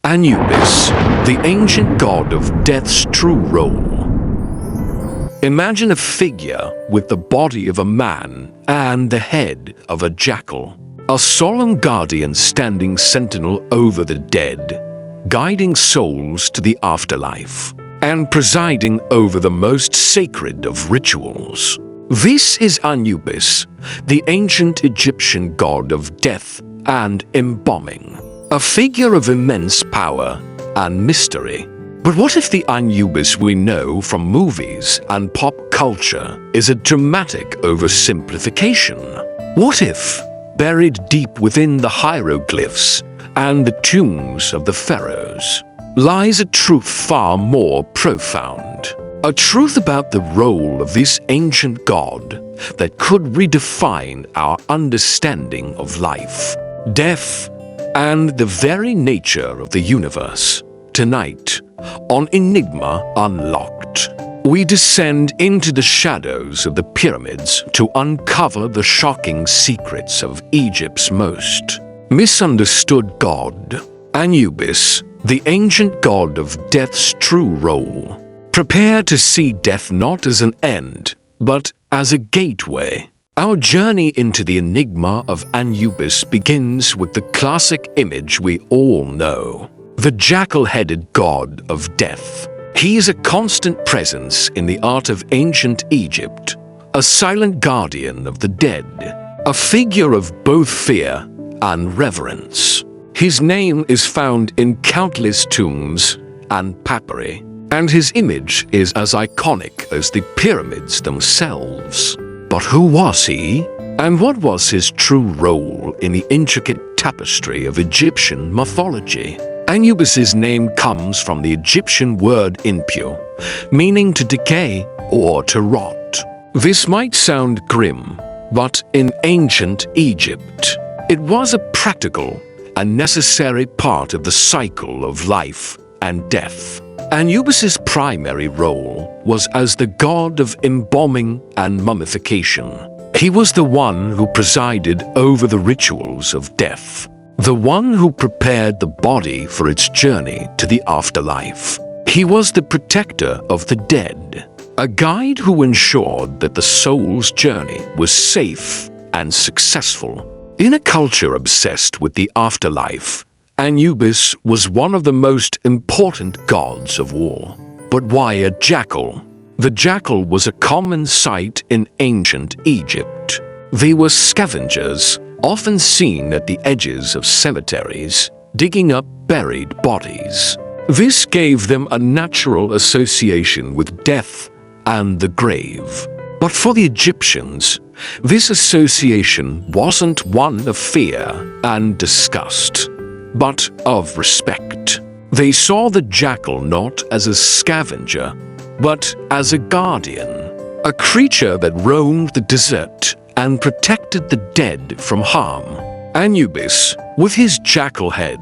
Anubis, the ancient god of death's true role. Imagine a figure with the body of a man and the head of a jackal, a solemn guardian standing sentinel over the dead, guiding souls to the afterlife, and presiding over the most sacred of rituals. This is Anubis, the ancient Egyptian god of death and embalming, a figure of immense power and mystery. But what if the Anubis we know from movies and pop culture is a dramatic oversimplification? What if, buried deep within the hieroglyphs and the tombs of the pharaohs, lies a truth far more profound? A truth about the role of this ancient god that could redefine our understanding of life, death, and the very nature of the universe. Tonight, on Enigma Unlocked, we descend into the shadows of the pyramids to uncover the shocking secrets of Egypt's most misunderstood god, Anubis, the ancient god of death's true role. Prepare to see death not as an end, but as a gateway. Our journey into the enigma of Anubis begins with the classic image we all know, the jackal-headed god of death. He is a constant presence in the art of ancient Egypt, a silent guardian of the dead, a figure of both fear and reverence. His name is found in countless tombs and papyri, and his image is as iconic as the pyramids themselves. But who was he? And what was his true role in the intricate tapestry of Egyptian mythology? Anubis's name comes from the Egyptian word impure, meaning to decay or to rot. This might sound grim, but in ancient Egypt, it was a practical and necessary part of the cycle of life and death. Anubis's primary role was as the god of embalming and mummification. He was the one who presided over the rituals of death, the one who prepared the body for its journey to the afterlife. He was the protector of the dead, a guide who ensured that the soul's journey was safe and successful. In a culture obsessed with the afterlife, Anubis was one of the most important gods of war. But why a jackal? The jackal was a common sight in ancient Egypt. They were scavengers, often seen at the edges of cemeteries, digging up buried bodies. This gave them a natural association with death and the grave. But for the Egyptians, this association wasn't one of fear and disgust, but of respect. They saw the jackal not as a scavenger, but as a guardian, a creature that roamed the desert and protected the dead from harm. Anubis, with his jackal head,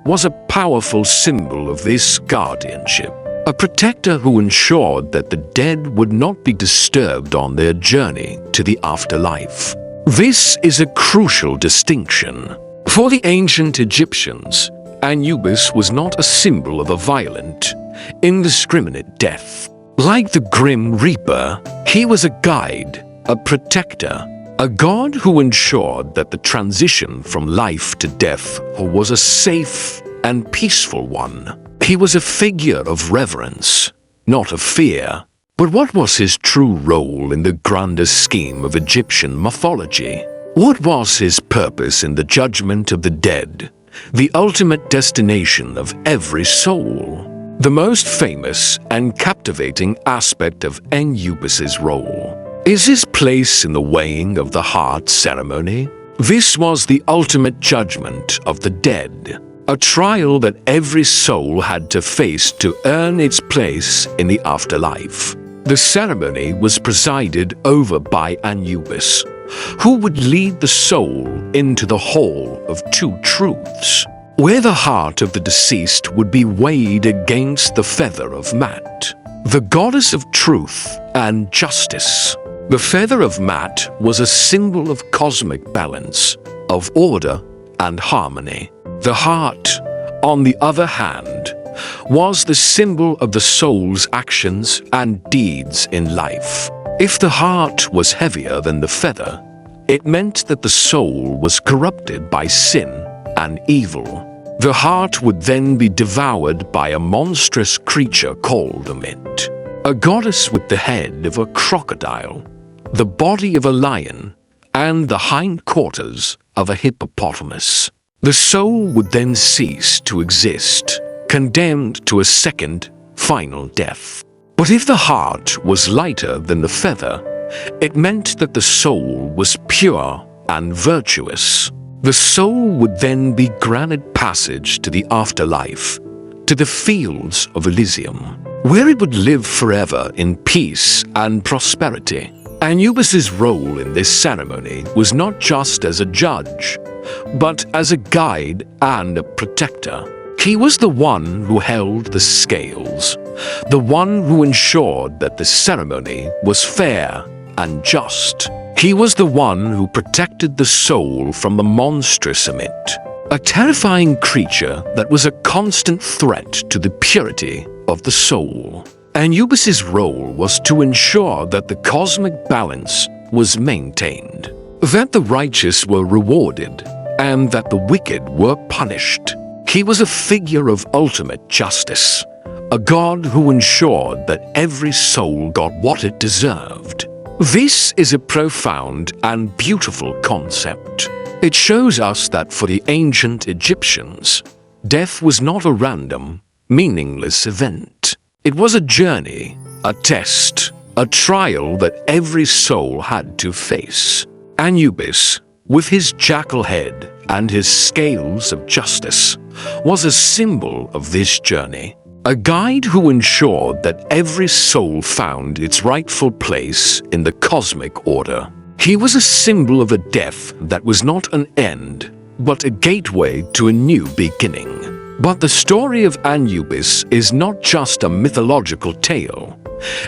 was a powerful symbol of this guardianship, a protector who ensured that the dead would not be disturbed on their journey to the afterlife. This is a crucial distinction. For the ancient Egyptians, Anubis was not a symbol of a violent, indiscriminate death. Like the Grim Reaper, he was a guide, a protector, a god who ensured that the transition from life to death was a safe and peaceful one. He was a figure of reverence, not of fear. But what was his true role in the grander scheme of Egyptian mythology? What was his purpose in the judgment of the dead, the ultimate destination of every soul? The most famous and captivating aspect of Anubis's role is his place in the weighing of the heart ceremony. This was the ultimate judgment of the dead, a trial that every soul had to face to earn its place in the afterlife. The ceremony was presided over by Anubis, who would lead the soul into the Hall of Two Truths, where the heart of the deceased would be weighed against the feather of Mat, the goddess of truth and justice. The feather of Mat was a symbol of cosmic balance, of order and harmony. The heart, on the other hand, was the symbol of the soul's actions and deeds in life. If the heart was heavier than the feather, it meant that the soul was corrupted by sin and evil. The heart would then be devoured by a monstrous creature called a Myth, a goddess with the head of a crocodile, the body of a lion, and the hindquarters of a hippopotamus. The soul would then cease to exist, condemned to a second, final death. But if the heart was lighter than the feather, it meant that the soul was pure and virtuous. The soul would then be granted passage to the afterlife, to the fields of Elysium, where it would live forever in peace and prosperity. Anubis's role in this ceremony was not just as a judge, but as a guide and a protector. He was the one who held the scales, the one who ensured that the ceremony was fair and just. He was the one who protected the soul from the monstrous Myth, a terrifying creature that was a constant threat to the purity of the soul. Anubis's role was to ensure that the cosmic balance was maintained, that the righteous were rewarded, and that the wicked were punished. He was a figure of ultimate justice, a god who ensured that every soul got what it deserved. This is a profound and beautiful concept. It shows us that for the ancient Egyptians, death was not a random, meaningless event. It was a journey, a test, a trial that every soul had to face. Anubis, with his jackal head and his scales of justice, was a symbol of this journey, a guide who ensured that every soul found its rightful place in the cosmic order. He was a symbol of a death that was not an end, but a gateway to a new beginning. But the story of Anubis is not just a mythological tale.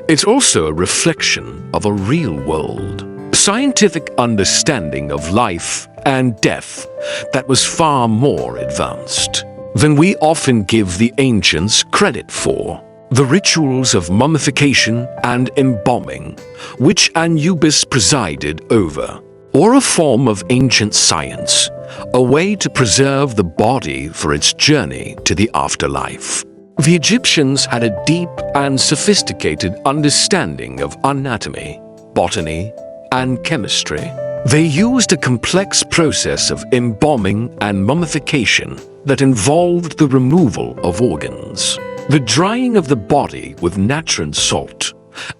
It's also a reflection of a real-world, scientific understanding of life and death that was far more advanced than we often give the ancients credit for. The rituals of mummification and embalming, which Anubis presided over, or a form of ancient science, a way to preserve the body for its journey to the afterlife. The Egyptians had a deep and sophisticated understanding of anatomy, botany, and chemistry. They used a complex process of embalming and mummification that involved the removal of organs, the drying of the body with natron salt,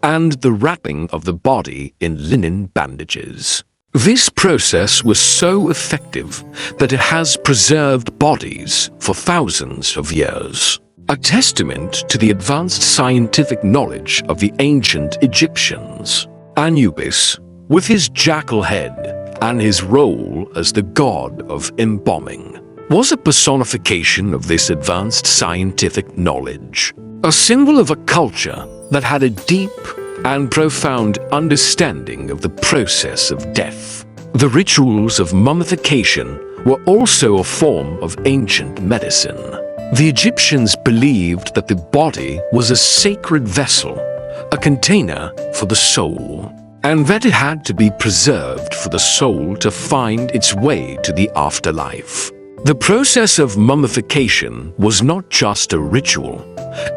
and the wrapping of the body in linen bandages. This process was so effective that it has preserved bodies for thousands of years, a testament to the advanced scientific knowledge of the ancient Egyptians. Anubis, with his jackal head and his role as the god of embalming, was a personification of this advanced scientific knowledge, a symbol of a culture that had a deep and profound understanding of the process of death. The rituals of mummification were also a form of ancient medicine. The Egyptians believed that the body was a sacred vessel, a container for the soul, and that it had to be preserved for the soul to find its way to the afterlife. The process of mummification was not just a ritual,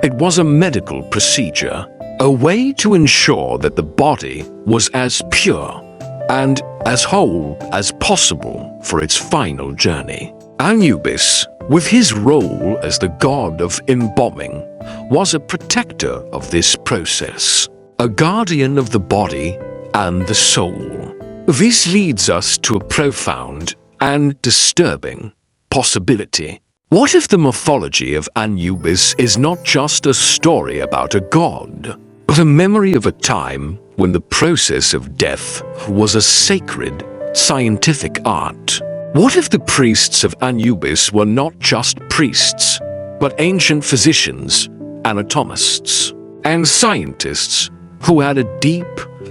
it was a medical procedure, a way to ensure that the body was as pure and as whole as possible for its final journey. Anubis, with his role as the god of embalming, was a protector of this process, a guardian of the body and the soul. This leads us to a profound and disturbing possibility. What if the mythology of Anubis is not just a story about a god, but a memory of a time when the process of death was a sacred, scientific art? What if the priests of Anubis were not just priests, but ancient physicians, anatomists, and scientists who had a deep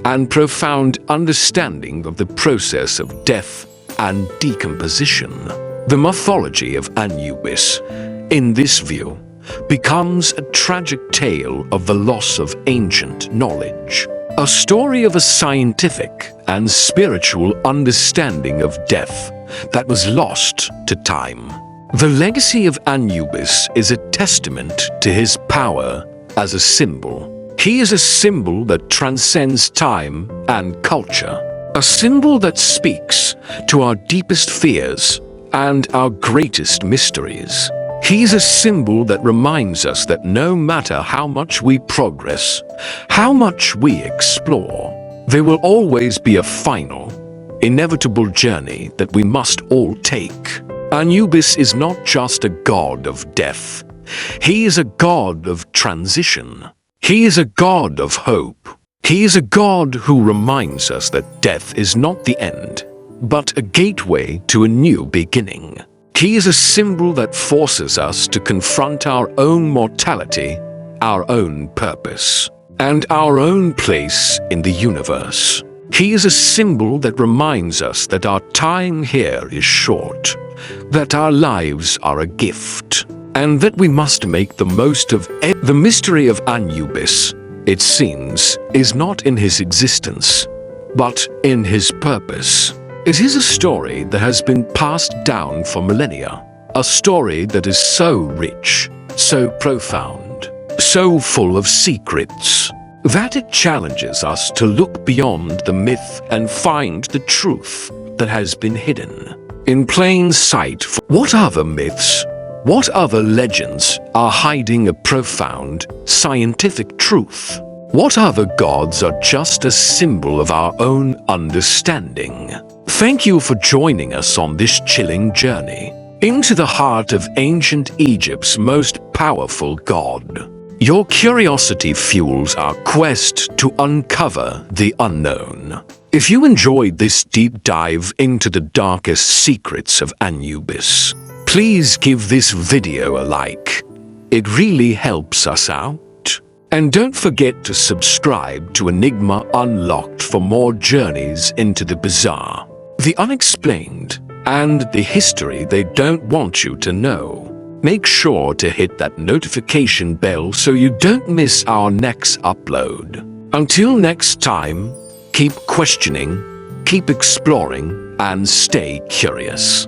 and profound understanding of the process of death and decomposition? The mythology of Anubis in this view, becomes a tragic tale of the loss of ancient knowledge, a story of a scientific and spiritual understanding of death that was lost to time. The legacy of Anubis is a testament to his power as a symbol. He is a symbol that transcends time and culture, a symbol that speaks to our deepest fears and our greatest mysteries. He is a symbol that reminds us that no matter how much we progress, how much we explore, there will always be a final, inevitable journey that we must all take. Anubis is not just a god of death. He is a god of transition. He is a god of hope. He is a god who reminds us that death is not the end, but a gateway to a new beginning. He is a symbol that forces us to confront our own mortality, our own purpose, and our own place in the universe. He is a symbol that reminds us that our time here is short, that our lives are a gift, and that we must make the most of it. The mystery of Anubis, it seems, is not in his existence, but in his purpose. It is a story that has been passed down for millennia, a story that is so rich, so profound, so full of secrets, that it challenges us to look beyond the myth and find the truth that has been hidden in plain sight. What other myths, what other legends are hiding a profound scientific truth? What other gods are just a symbol of our own understanding? Thank you for joining us on this chilling journey into the heart of ancient Egypt's most powerful god. Your curiosity fuels our quest to uncover the unknown. If you enjoyed this deep dive into the darkest secrets of Anubis, please give this video a like. It really helps us out. And don't forget to subscribe to Enigma Unlocked for more journeys into the bizarre, the unexplained, and the history they don't want you to know. Make sure to hit that notification bell so you don't miss our next upload. Until next time, keep questioning, keep exploring, and stay curious.